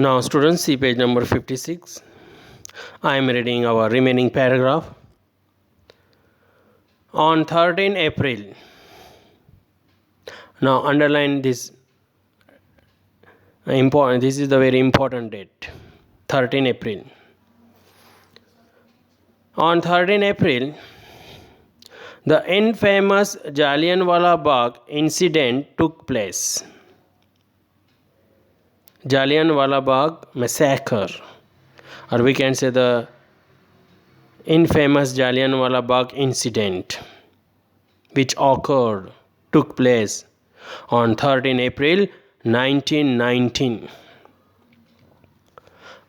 Now, students, see page number 56. I am reading our remaining paragraph. On 13 April, now underline this important. This is the very important date. 13 April. On 13 April, the infamous Jallianwala Bagh incident took place. Jallianwala Bagh massacre, or we can say the infamous Jallianwala Bagh incident, which took place on 13 April 1919.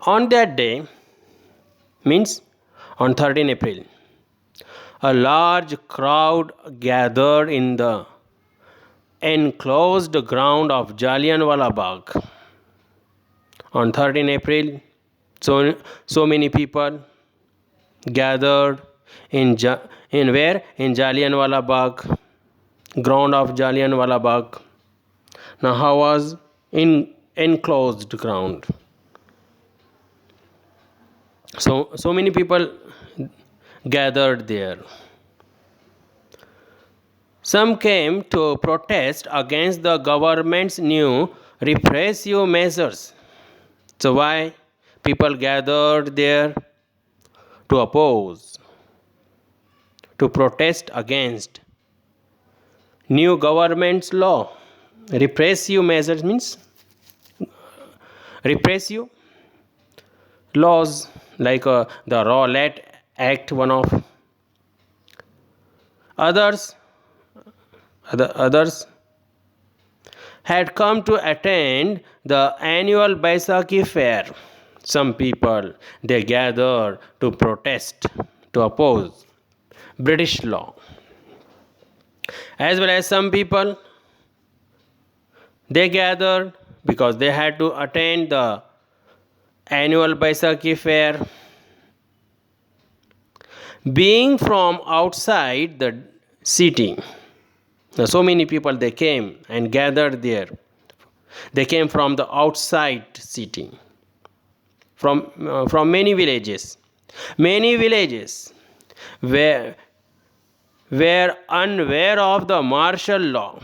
On that day, means on 13 April, a large crowd gathered in the enclosed ground of Jallianwala Bagh. On 13 April, so many people gathered in where? In Jallianwala Bagh, ground of Jallianwala Bagh. Now, how was in enclosed ground? So many people gathered there. Some came to protest against the government's new repressive measures. So why people gathered there? To oppose, to protest against new government's law. Repressive measures means repressive laws like the Rowlatt Act, one of others had come to attend the annual Baisakhi fair. Some people, they gathered to protest, to oppose British law. As well as some people, they gathered because they had to attend the annual Baisakhi fair. Being from outside the city, so many people, they came and gathered there. They came from the outside city, from many villages. Many villages were unaware of the martial law.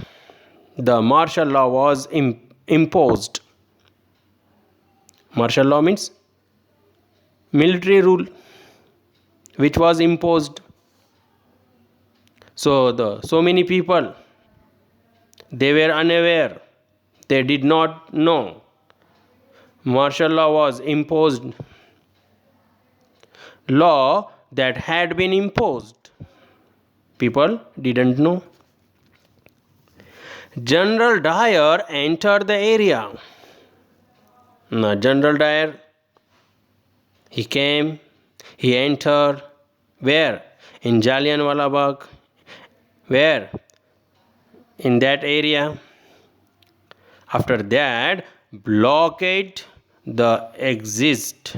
The martial law was imposed. Martial law means military rule, which was imposed. So many people, they were unaware. They did not know martial law was imposed. Law that had been imposed, people didn't know. General Dyer entered the area. Now, General Dyer, he came, he entered, where? In Jallianwala Bagh. Where? In that area. After that, blockade the exit.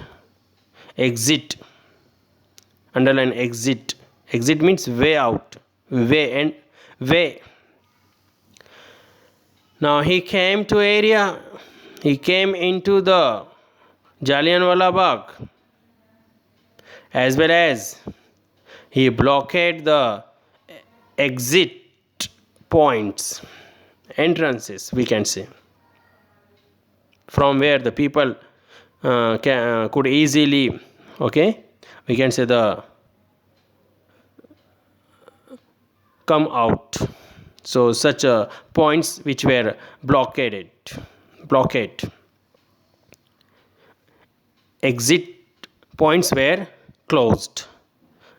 Underline exit. Exit means way out. Way. Now he came to area. He came into the Jallianwala Bagh, as well as he blockaded the exit points, entrances, we can say, from where the people could easily, we can say, the come out. So such points which were blockaded. Exit points were closed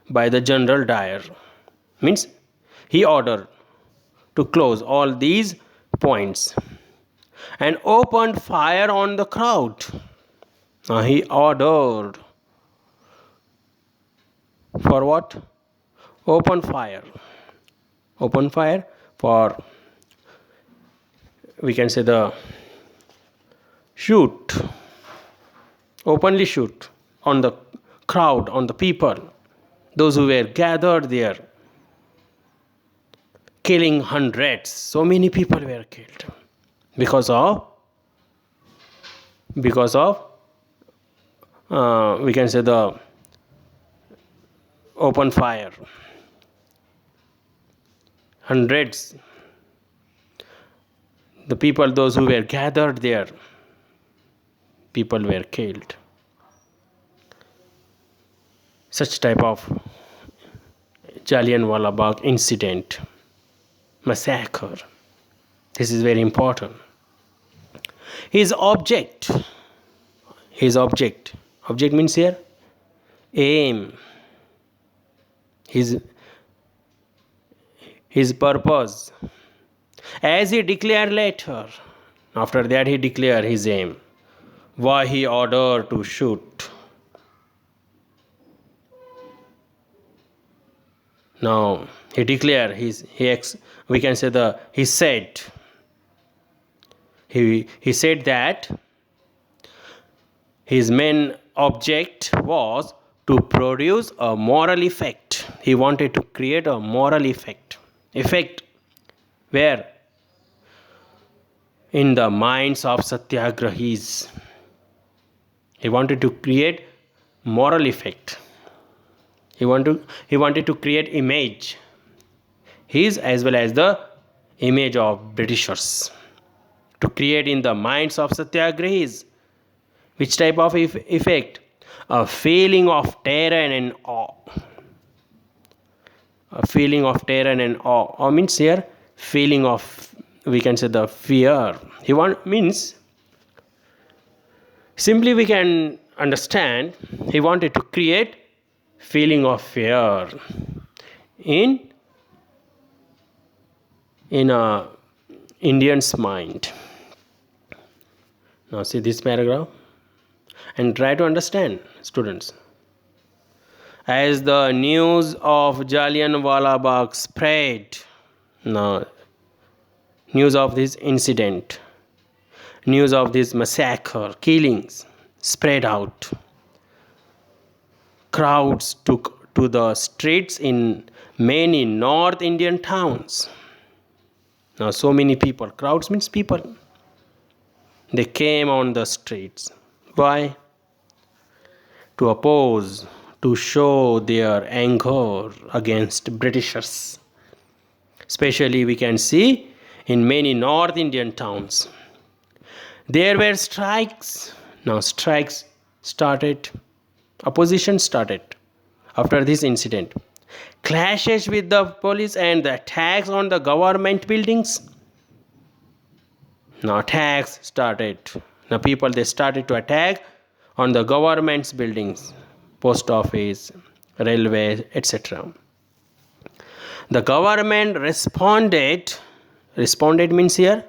by the General Dyer. Means he ordered to close all these points and opened fire on the crowd. He ordered for what? Open fire for, we can say, the openly shoot on the crowd, on the people, those who were gathered there, killing hundreds. So many people were killed because of because of we can say the open fire. Hundreds, the people, those who were gathered there, people were killed. Such type of Jallianwala Bagh incident, massacre. This is very important. His object means here aim, his purpose, as he declared later. After that he declared his aim, why he ordered to shoot. Now he declared he said that his main object was to produce a moral effect. He wanted to create a moral effect. Effect where? In the minds of satyagrahis. He wanted to create moral effect. He wanted to create image, his as well as the image of Britishers, to create in the minds of satyagrahis. Which type of effect? A feeling of terror and awe. A feeling of terror and awe. Awe means here feeling of, we can say, the fear. Simply we can understand, he wanted to create feeling of fear in a Indian's mind. Now see this paragraph and try to understand, students. As the news of Jallianwala Bagh spread, now news of this incident, news of this massacre, killings spread out, crowds took to the streets in many North Indian towns. Now so many people, crowds means people, they came on the streets. Why? To oppose, to show their anger against Britishers. Especially we can see in many North Indian towns. There were strikes. Now strikes started. Opposition started after this incident. Clashes with the police and the attacks on the government buildings. Now attacks started. Now people, they started to attack on the government's buildings, post office, railway, etc. The government responded means here,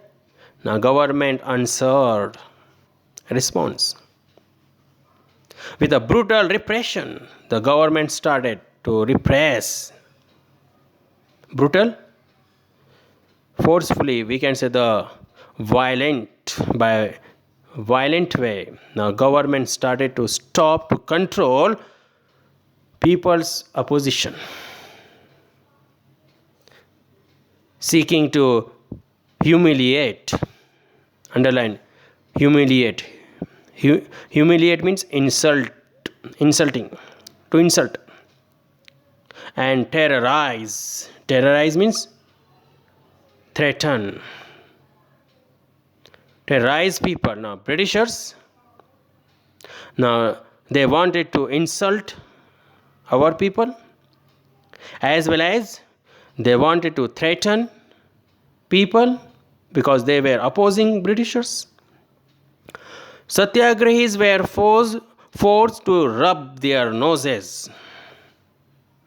now government answered response. With a brutal repression, the government started to repress. Brutal, forcefully, we can say the violent way. Now government started to stop, to control people's opposition, seeking to humiliate. Underline, humiliate. Humiliate means insulting, to insult. And terrorize means threaten, terrorize people. Now Britishers, now they wanted to insult our people, as well as they wanted to threaten people because they were opposing Britishers. Satyagrahis were forced to rub their noses.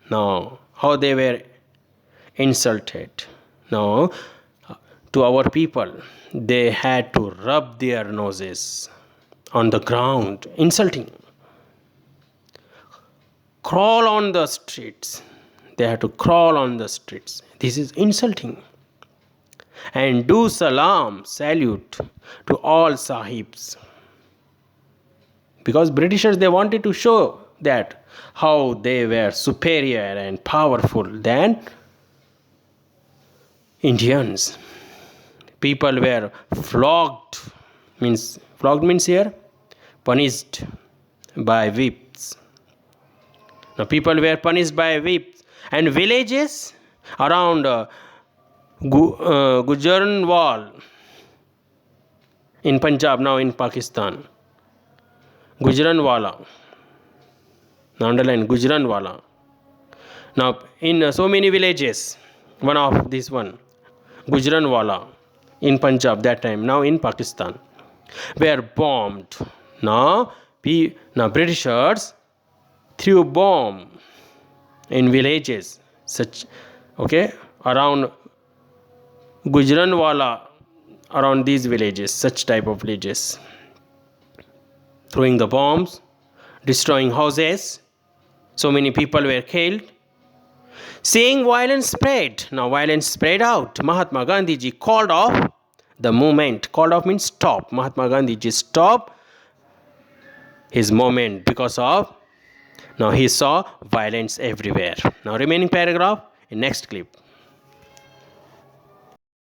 Now, how they were insulted. Now, to our people, they had to rub their noses on the ground, insulting. Crawl on the streets. They had to crawl on the streets. This is insulting. And do salam, salute to all sahibs. Because Britishers, they wanted to show that how they were superior and powerful than Indians. People were flogged means here punished by whips. Now people were punished by whips, and villages around Gujranwala in Punjab, now in Pakistan. Gujranwala. Now underline Gujranwala. Now in so many villages, one of this one, Gujranwala in Punjab that time, now in Pakistan, were bombed. Now Britishers threw bomb in villages such, okay, around Gujranwala, around these villages, such type of villages, throwing the bombs, destroying houses. So many people were killed. Seeing violence spread, now violence spread out, Mahatma Gandhi ji called off the movement. Called off means stop. Mahatma Gandhi ji stopped his movement because of, now he saw violence everywhere. Now remaining paragraph in next clip.